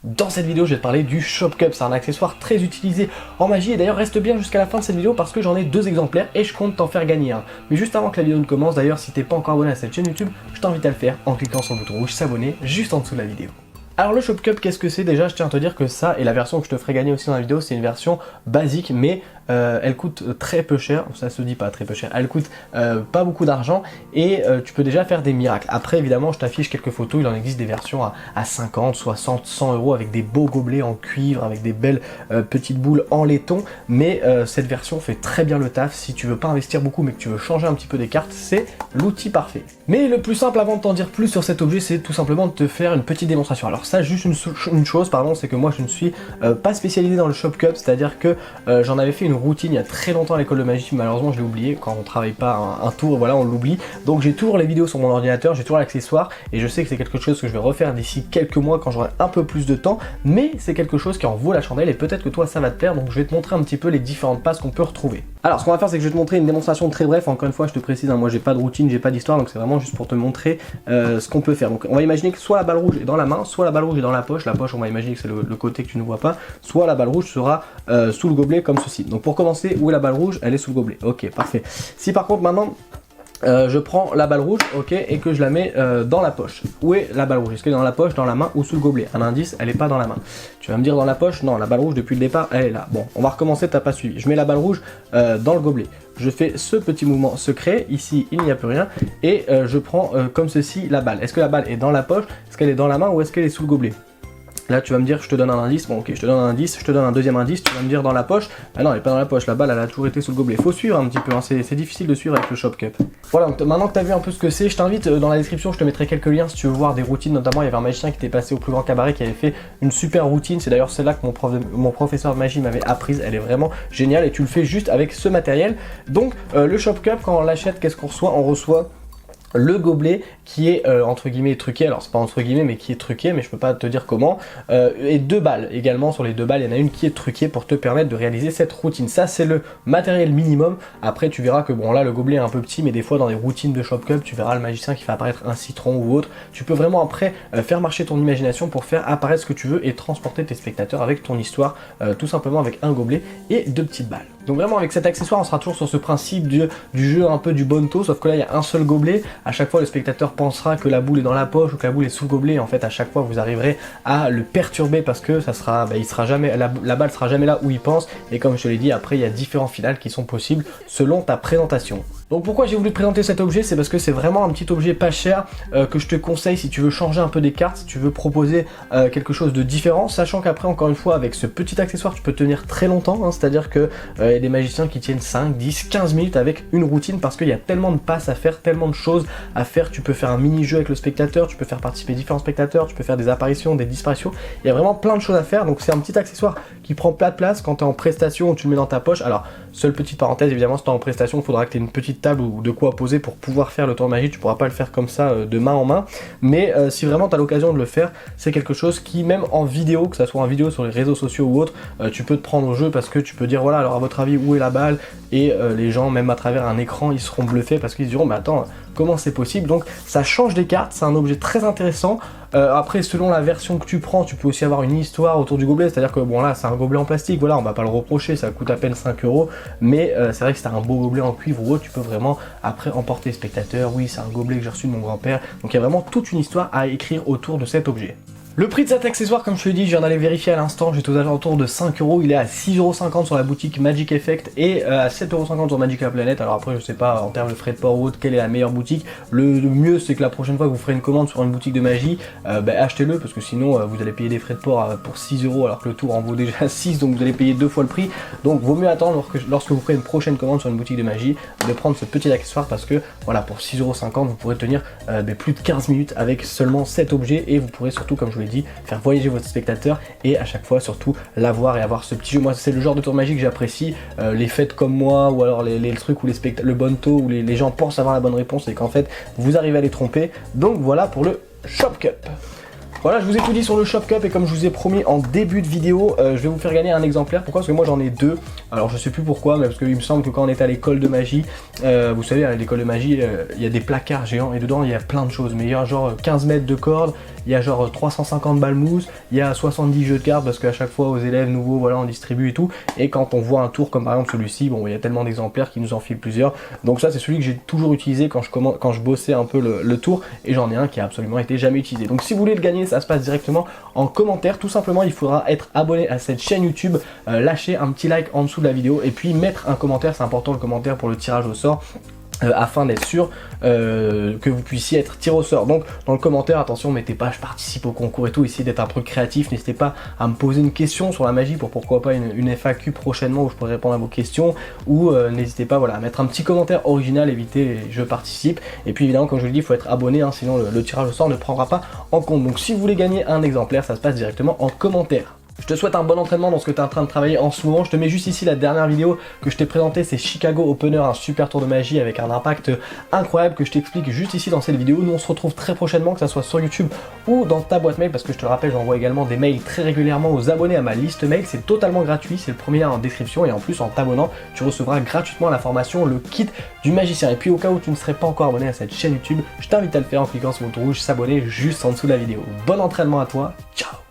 Dans cette vidéo, je vais te parler du Shop Cup. C'est un accessoire très utilisé en magie et d'ailleurs reste bien jusqu'à la fin de cette vidéo parce que j'en ai deux exemplaires et je compte t'en faire gagner un. Mais juste avant que la vidéo ne commence, d'ailleurs, si t'es pas encore abonné à cette chaîne YouTube, je t'invite à le faire en cliquant sur le bouton rouge s'abonner juste en dessous de la vidéo. Alors le Shop Cup, qu'est-ce que c'est? Déjà, je tiens à te dire que ça, et la version que je te ferai gagner aussi dans la vidéo, c'est une version basique, mais elle coûte très peu cher, ça se dit pas très peu cher, elle coûte pas beaucoup d'argent et tu peux déjà faire des miracles. Après, évidemment, je t'affiche quelques photos, il en existe des versions à 50, 60, 100 euros avec des beaux gobelets en cuivre, avec des belles petites boules en laiton, mais cette version fait très bien le taf. Si tu veux pas investir beaucoup, mais que tu veux changer un petit peu des cartes, c'est l'outil parfait. Mais le plus simple, avant de t'en dire plus sur cet objet, c'est tout simplement de te faire une petite démonstration. Alors ça, juste une chose, pardon, c'est que moi je ne suis pas spécialisé dans le Shop Cup, c'est-à-dire que j'en avais fait une routine il y a très longtemps à l'école de magie, malheureusement je l'ai oublié, quand on travaille pas un tour, voilà, on l'oublie. Donc j'ai toujours les vidéos sur mon ordinateur, j'ai toujours l'accessoire, et je sais que c'est quelque chose que je vais refaire d'ici quelques mois quand j'aurai un peu plus de temps, mais c'est quelque chose qui en vaut la chandelle, et peut-être que toi ça va te plaire, donc je vais te montrer un petit peu les différentes passes qu'on peut retrouver. Alors ce qu'on va faire, c'est que je vais te montrer une démonstration très bref. Encore une fois, je te précise, moi j'ai pas de routine, j'ai pas d'histoire, donc c'est vraiment juste pour te montrer ce qu'on peut faire. Donc on va imaginer que soit la balle rouge est dans la main, soit la balle rouge est dans la poche. La poche, on va imaginer que c'est le côté que tu ne vois pas, soit la balle rouge sera sous le gobelet comme ceci. Donc pour commencer, où est la balle rouge? Elle est sous le gobelet. Ok, parfait. Si par contre maintenant je prends la balle rouge, ok, et que je la mets dans la poche. Où est la balle rouge? Est-ce qu'elle est dans la poche, dans la main ou sous le gobelet? Un indice, elle n'est pas dans la main. Tu vas me dire dans la poche? Non, la balle rouge depuis le départ, elle est là. Bon, on va recommencer, t'as pas suivi. Je mets la balle rouge dans le gobelet. Je fais ce petit mouvement secret, ici il n'y a plus rien, et je prends comme ceci la balle. Est-ce que la balle est dans la poche? Est-ce qu'elle est dans la main ou est-ce qu'elle est sous le gobelet? Là tu vas me dire, je te donne un indice, bon ok, je te donne un indice, je te donne un deuxième indice, tu vas me dire dans la poche. Ah non, elle n'est pas dans la poche, la balle elle a toujours été sous le gobelet. Faut suivre un petit peu, hein. C'est difficile de suivre avec le Shop Cup. Voilà, donc maintenant que tu as vu un peu ce que c'est, je t'invite dans la description, je te mettrai quelques liens si tu veux voir des routines. Notamment il y avait un magicien qui était passé au plus grand cabaret qui avait fait une super routine, c'est d'ailleurs celle-là que mon professeur de magie m'avait apprise, elle est vraiment géniale et tu le fais juste avec ce matériel. Donc le Shop Cup, quand on l'achète, qu'est-ce qu'on reçoit? On reçoit le gobelet qui est entre guillemets truqué, alors c'est pas entre guillemets mais qui est truqué, mais je peux pas te dire comment, et deux balles également. Sur les deux balles il y en a une qui est truquée pour te permettre de réaliser cette routine. Ça c'est le matériel minimum. Après tu verras que bon là le gobelet est un peu petit, mais des fois dans des routines de Shop Cup tu verras le magicien qui fait apparaître un citron ou autre. Tu peux vraiment après faire marcher ton imagination pour faire apparaître ce que tu veux et transporter tes spectateurs avec ton histoire, tout simplement avec un gobelet et deux petites balles. Donc vraiment avec cet accessoire on sera toujours sur ce principe du jeu un peu du bonto, sauf que là il y a un seul gobelet. À chaque fois le spectateur pensera que la boule est dans la poche ou que la boule est sous le gobelet, et en fait à chaque fois vous arriverez à le perturber parce que ça sera, il sera jamais, la balle sera jamais là où il pense, et comme je te l'ai dit, après il y a différents finales qui sont possibles selon ta présentation. Donc pourquoi j'ai voulu te présenter cet objet? C'est parce que c'est vraiment un petit objet pas cher que je te conseille si tu veux changer un peu des cartes, si tu veux proposer quelque chose de différent, sachant qu'après encore une fois avec ce petit accessoire tu peux tenir très longtemps, hein, c'est-à-dire que y a des magiciens qui tiennent 5, 10, 15 minutes avec une routine parce qu'il y a tellement de passes à faire, tellement de choses à faire. Tu peux faire un mini-jeu avec le spectateur, tu peux faire participer différents spectateurs, tu peux faire des apparitions, des disparitions, il y a vraiment plein de choses à faire. Donc c'est un petit accessoire qui prend pas de place quand tu es en prestation ou tu le mets dans ta poche. Alors seule petite parenthèse, évidemment si tu es en prestation il faudra que tu aies une petite table ou de quoi poser pour pouvoir faire le tour de magie, tu pourras pas le faire comme ça de main en main, mais si vraiment tu as l'occasion de le faire, c'est quelque chose qui même en vidéo, que ça soit en vidéo sur les réseaux sociaux ou autre, tu peux te prendre au jeu parce que tu peux dire voilà alors à votre avis où est la balle, et les gens même à travers un écran ils seront bluffés parce qu'ils se diront mais attends comment c'est possible. Donc ça change des cartes, c'est un objet très intéressant. Après selon la version que tu prends tu peux aussi avoir une histoire autour du gobelet, c'est à dire que bon là c'est un gobelet en plastique, voilà on va pas le reprocher, ça coûte à peine 5 euros, mais c'est vrai que c'est un beau gobelet en cuivre ou autre, tu peux vraiment après emporter les spectateurs, oui c'est un gobelet que j'ai reçu de mon grand-père, donc il y a vraiment toute une histoire à écrire autour de cet objet. Le prix de cet accessoire, comme je te l'ai dit, je viens d'aller vérifier à l'instant, j'étais aux alentours de 5 euros, il est à 6,50 € sur la boutique Magic Effect et à 7,50 € sur Magic La Planète. Alors après je sais pas en termes de frais de port ou autre quelle est la meilleure boutique. Le mieux c'est que la prochaine fois que vous ferez une commande sur une boutique de magie, achetez-le parce que sinon vous allez payer des frais de port pour 6 € alors que le tour en vaut déjà 6, donc vous allez payer 2 fois le prix. Donc vaut mieux attendre lorsque vous ferez une prochaine commande sur une boutique de magie de prendre ce petit accessoire parce que voilà pour 6,50 € vous pourrez tenir plus de 15 minutes avec seulement cet objet, et vous pourrez surtout comme je vous l'ai dit faire voyager votre spectateur et à chaque fois surtout l'avoir et avoir ce petit jeu. Moi c'est le genre de tour de magie que j'apprécie, les fêtes comme moi ou alors les trucs où le bonto où les gens pensent avoir la bonne réponse et qu'en fait vous arrivez à les tromper. Donc voilà pour le Shop Cup. Voilà, je vous ai tout dit sur le Shop Cup et comme je vous ai promis en début de vidéo, je vais vous faire gagner un exemplaire. Pourquoi? Parce que moi j'en ai deux. Alors je sais plus pourquoi, mais parce qu'il me semble que quand on était à l'école de magie, vous savez à l'école de magie, il y a des placards géants et dedans il y a plein de choses. Mais il y a genre 15 mètres de corde, il y a genre 350 balles mousse, il y a 70 jeux de cartes parce qu'à chaque fois aux élèves nouveaux, voilà, on distribue et tout. Et quand on voit un tour comme par exemple celui-ci, bon, il y a tellement d'exemplaires qui nous en filent plusieurs. Donc ça, c'est celui que j'ai toujours utilisé quand je bossais un peu le tour, et j'en ai un qui a absolument été jamais utilisé. Donc si vous voulez le gagner, ça se passe directement en commentaire. Tout simplement, il faudra être abonné à cette chaîne YouTube, lâcher un petit like en dessous de la vidéo et puis mettre un commentaire. C'est important le commentaire pour le tirage au sort. Afin d'être sûr que vous puissiez être tiré au sort. Donc dans le commentaire, attention, mettez pas je participe au concours et tout, essayez d'être un peu créatif, n'hésitez pas à me poser une question sur la magie pour pourquoi pas une FAQ prochainement où je pourrai répondre à vos questions, ou n'hésitez pas, voilà, à mettre un petit commentaire original, évitez je participe, et puis évidemment comme je vous le dis, il faut être abonné, hein, sinon le tirage au sort ne prendra pas en compte. Donc si vous voulez gagner un exemplaire, ça se passe directement en commentaire. Je te souhaite un bon entraînement dans ce que tu es en train de travailler en ce moment. Je te mets juste ici la dernière vidéo que je t'ai présentée, c'est Chicago Opener, un super tour de magie avec un impact incroyable que je t'explique juste ici dans cette vidéo. Nous on se retrouve très prochainement, que ça soit sur YouTube ou dans ta boîte mail, parce que je te le rappelle, j'envoie également des mails très régulièrement aux abonnés à ma liste mail. C'est totalement gratuit, c'est le premier lien en description, et en plus en t'abonnant, tu recevras gratuitement la formation, le kit du magicien. Et puis au cas où tu ne serais pas encore abonné à cette chaîne YouTube, je t'invite à le faire en cliquant sur le bouton rouge s'abonner juste en dessous de la vidéo. Bon entraînement à toi, ciao.